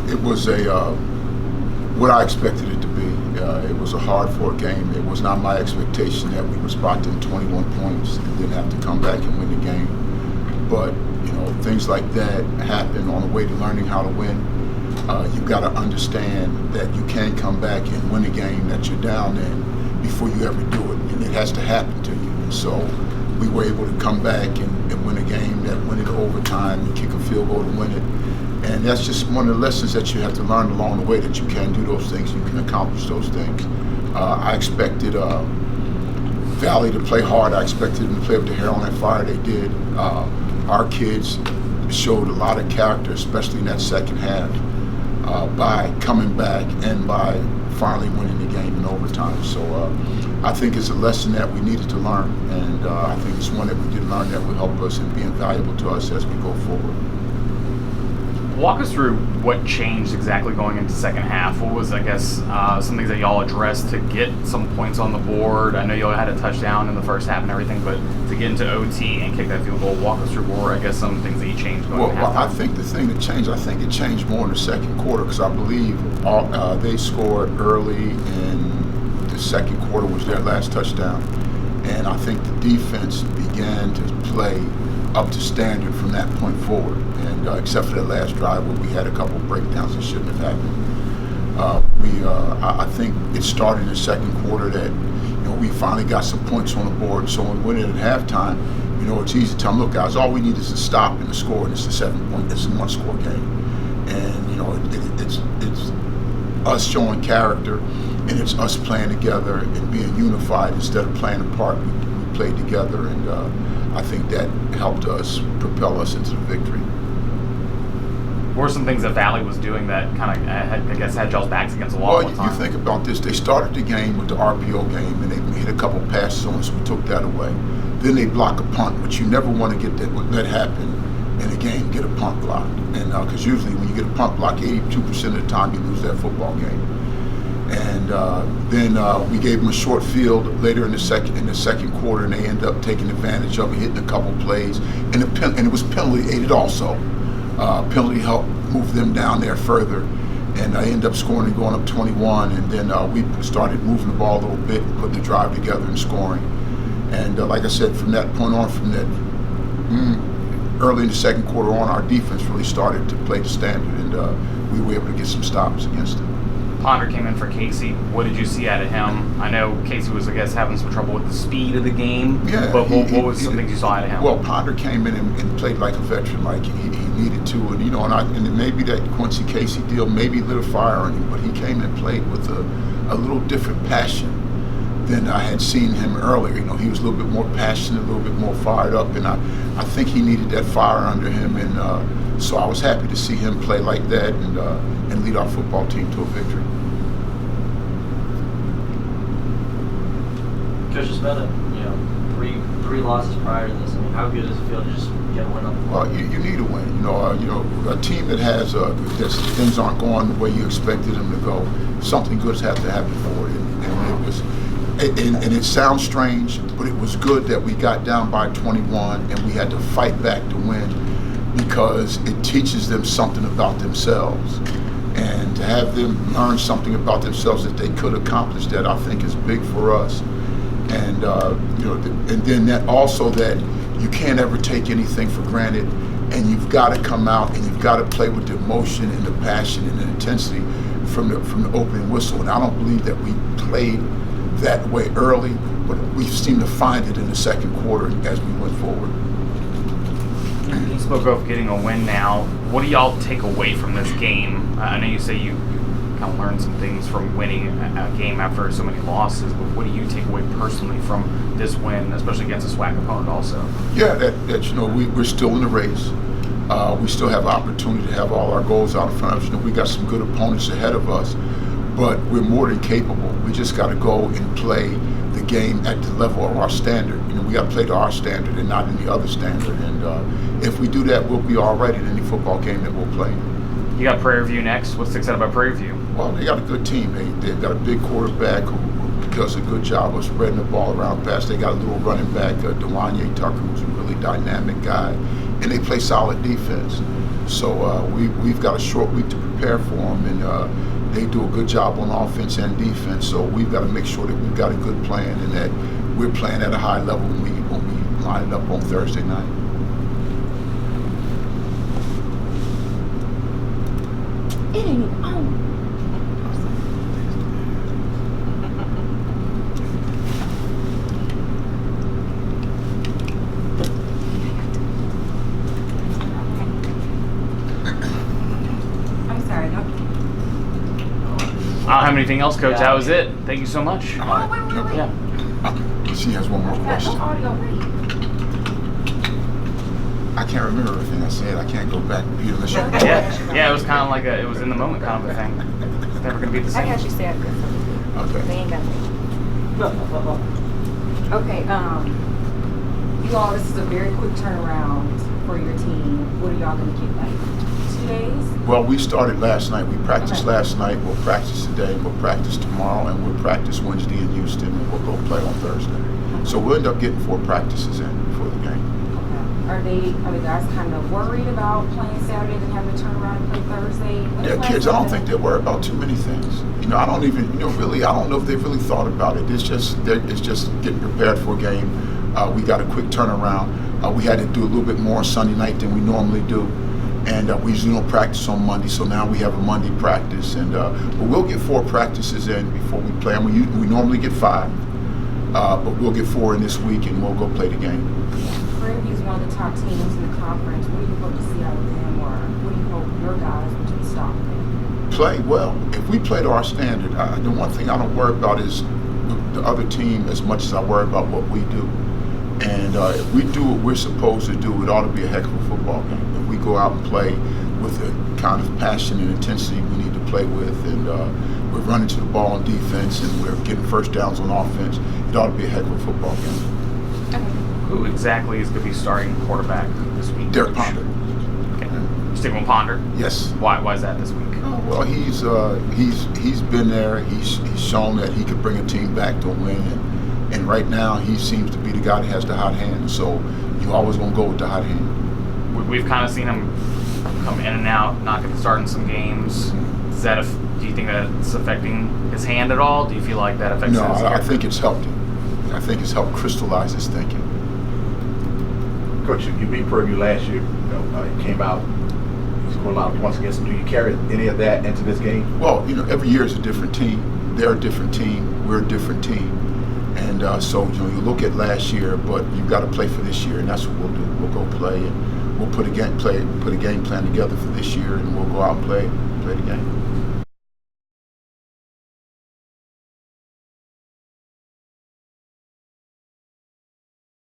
It was what I expected it to be. It was a hard-fought game. It was not my expectation that we were spotting 21 points and then have to come back and win the game. But things like that happen on the way to learning how to win. You've got to understand that you can come back and win a game that you're down in before you ever do it, and it has to happen to you. And so we were able to come back and win a game that went into overtime and kick a field goal to win it. And that's just one of the lessons that you have to learn along the way, that you can do those things, you can accomplish those things. I expected Valley to play hard. I expected them to play with the hair on that fire. They did. Our kids showed a lot of character, especially in that second half, by coming back and by finally winning the game in overtime. So I think it's a lesson that we needed to learn, and I think it's one that we did learn that will help us and be invaluable to us as we go forward. Walk us through what changed exactly going into second half. What was, I guess, some things that y'all addressed to get some points on the board? I know y'all had a touchdown in the first half and everything, but to get into OT and kick that field goal, walk us through more, I guess, some things that you changed going into halftime. Well, I think the thing that changed, it changed more in the second quarter, because I believe they scored early in the second quarter, was their last touchdown. And I think the defense began to play up to standard from that point forward. And except for that last drive where we had a couple breakdowns that shouldn't have happened. I think it started in the second quarter that we finally got some points on the board. So when we went in at halftime, it's easy to tell them, look, guys, all we need is to stop and to score, and it's a 7-point, it's a 1-score game. And it's us showing character, and it's us playing together and being unified instead of playing apart. We played together, and I think that helped us propel us into the victory. What were some things that Valley was doing that kind of, had y'all's backs against the wall? Well, you think about this. They started the game with the RPO game, and they hit a couple passes on us. We took that away. Then they block a punt, which you never want to get that happen in a game, get a punt blocked. And because usually when you get a punt block, 82% of the time you lose that football game. And then we gave them a short field later in the second quarter, and they ended up taking advantage of it, hitting a couple plays, and it was penalty aided also. Penalty helped move them down there further, and I ended up scoring and going up 21. And then we started moving the ball a little bit, putting the drive together and scoring. And like I said, from that point on, from that early in the second quarter on, our defense really started to play the standard, and we were able to get some stops against it. Ponder came in for Casey. What did you see out of him? I know Casey was, I guess, having some trouble with the speed of the game. Yeah. But what was some things you saw out of him? Well, Ponder came in and played like a veteran, like he needed to, and maybe that Quincy Casey deal maybe lit a fire on him, but he came and played with a little different passion than I had seen him earlier. He was a little bit more passionate, a little bit more fired up, and I think he needed that fire under him, and so I was happy to see him play like that and lead our football team to a victory. Coach, it's been three losses prior to this. I mean, how good does it feel to just get a win on the board? Well, you need a win. A team that has that things aren't going the way you expected them to go, something good has to happen for it. And it was, and it sounds strange, but it was good that we got down by 21 and we had to fight back to win, because it teaches them something about themselves. And to have them learn something about themselves that they could accomplish that, I think is big for us. And and then that also that you can't ever take anything for granted, and you've got to come out and you've got to play with the emotion and the passion and the intensity from the opening whistle. And I don't believe that we played that way early, but we seem to find it in the second quarter as we went forward. You spoke of getting a win now. What do y'all take away from this game? I know you say you kind of learned some things from winning a game after so many losses, but what do you take away personally from this win, especially against a SWAC opponent also? Yeah, we're still in the race. We still have opportunity to have all our goals out in front of us. We got some good opponents ahead of us, but we're more than capable. We just got to go and play the game at the level of our standard. We got to play to our standard and not any other standard. And if we do that, we'll be all right in any football game that we'll play. You got Prairie View next. What's exciting about Prairie View? Well, they got a good team. They've got a big quarterback who does a good job of spreading the ball around fast. They got a little running back, Delanye Tucker, who's a really dynamic guy, and they play solid defense. So we've got a short week to prepare. prepare for them, and they do a good job on offense and defense. So we've got to make sure that we've got a good plan and that we're playing at a high level when we line it up on Thursday night. It ain't on. I'm sorry. No. I don't have anything else, Coach. That was it. Thank you so much. Oh, wait. Yeah. She has one more Got question. no audio. Wait. I can't remember everything I said. I can't go back and repeat unless you. Yeah, it was kind of like it was in the moment kind of a thing. It's never gonna be the I same. got you said this. Okay. They ain't got me. Okay, you all, this is a very quick turnaround for your team. What are y'all gonna get, like 2 days? Well, we started last night. We practiced Okay. last night. We'll practice today. We'll practice tomorrow, and we'll practice Wednesday in Houston, and we'll go play on Thursday. So we'll end up getting 4 practices in before the game. Are the guys kind of worried about playing Saturday and having to turn around and play Thursday? Yeah, kids, I don't think they're worried about too many things. I don't even, really, I don't know if they've really thought about it. It's just getting prepared for a game. We got a quick turnaround. We had to do a little bit more Sunday night than we normally do. And we usually don't practice on Monday, so now we have a Monday practice. And but we'll get 4 practices in before we play. And we normally get 5, but we'll get 4 in this week, and we'll go play the game. Prairie is one of the top teams in the conference. What do you hope to see out of them, or what do you hope your guys will be stopping? Play well. If we play to our standard, the one thing I don't worry about is the other team as much as I worry about what we do. And if we do what we're supposed to do, it ought to be a heck of a football game. If we go out and play with the kind of passion and intensity we need to play with, and we're running to the ball on defense, and we're getting first downs on offense, it ought to be a heck of a football game. Who exactly is going to be starting quarterback this week? Derek Coach? Ponder. Okay. Sticking with Ponder. Yes. Why is that this week? Well, he's been there. He's shown that he could bring a team back to win, and right now he seems to be the guy that has the hot hand. So you always gonna go with the hot hand. We've kind of seen him come in and out, not going to start in some games. Do you think that's affecting his hand at all? Do you feel like that affects No, his I think it's helped him. I think it's helped crystallize his thinking. Coach, you beat Purdue last year. You came out, you scored a lot of points against them. Do you carry any of that into this game? Well, every year is a different team. They're a different team. We're a different team. And so you look at last year, but you've got to play for this year, and that's what we'll do. We'll go play, and we'll put a game plan together for this year, and we'll go out and play the game.